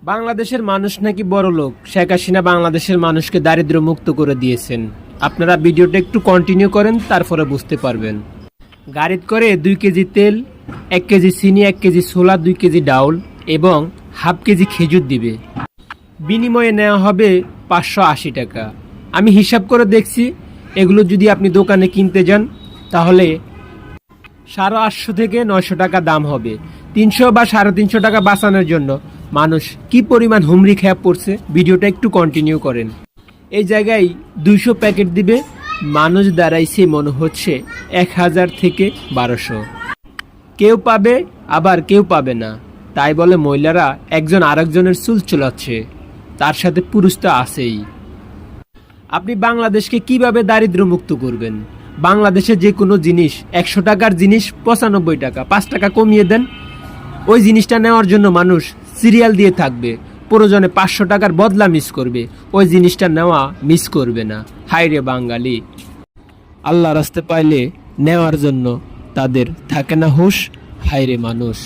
বাংলাদেশের মানুষ নাকি বড় লোক। শেখ হাসিনা বাংলাদেশের মানুষকে দারিদ্র মুক্ত করে দিয়েছেন। আপনারা ভিডিওটা একটু কন্টিনিউ করেন, তারপরে বুঝতে পারবেন। গাড়িতে করে 2 কেজি তেল, 1 কেজি চিনি, 1 কেজি ছোলা, 2 কেজি ডাউল এবং হাফ কেজি খেজুর দিবে। বিনিময়ে নেওয়া হবে 580 টাকা। আমি হিসাব করে দেখছি, এগুলো যদি আপনি দোকানে কিনতে যান তাহলে 850 থেকে 900 টাকা দাম হবে। 300 বা 350 টাকা বাঁচানোর জন্য মানুষ কি পরিমাণ হুমড়ি খেয়ে পড়ছে, ভিডিওটা একটু কন্টিনিউ করেন। এই জায়গায় 200 প্যাকেট দিবে, মানুষ দাঁড়াইছে মনে হচ্ছে 1000 থেকে 1200। কেউ পাবে আবার কেউ পাবে না, তাই বলে মহিলারা একজন আরেকজনের চুল চুলাচ্ছে, তার সাথে পুরুষ তো আছেই। আপনি বাংলাদেশকে কিভাবে দারিদ্র মুক্ত করবেন? বাংলাদেশে যে কোনো জিনিস 100 টাকার জিনিস 95 টাকা, 5 টাকা কমিয়ে দেন। ওই জিনিসটা নেওয়ার জন্য মানুষ সিরিয়াল দিয়ে থাকবে, প্রয়োজনে 500 টাকার বদলা মিস করবে, ওই জিনিসটা নেওয়া মিস করবে না। হায় রে বাঙালি, আল্লাহ রাস্তে পাইলে নেওয়ার জন্য তাদের থাকে না হুঁশ। হায় রে মানুষ।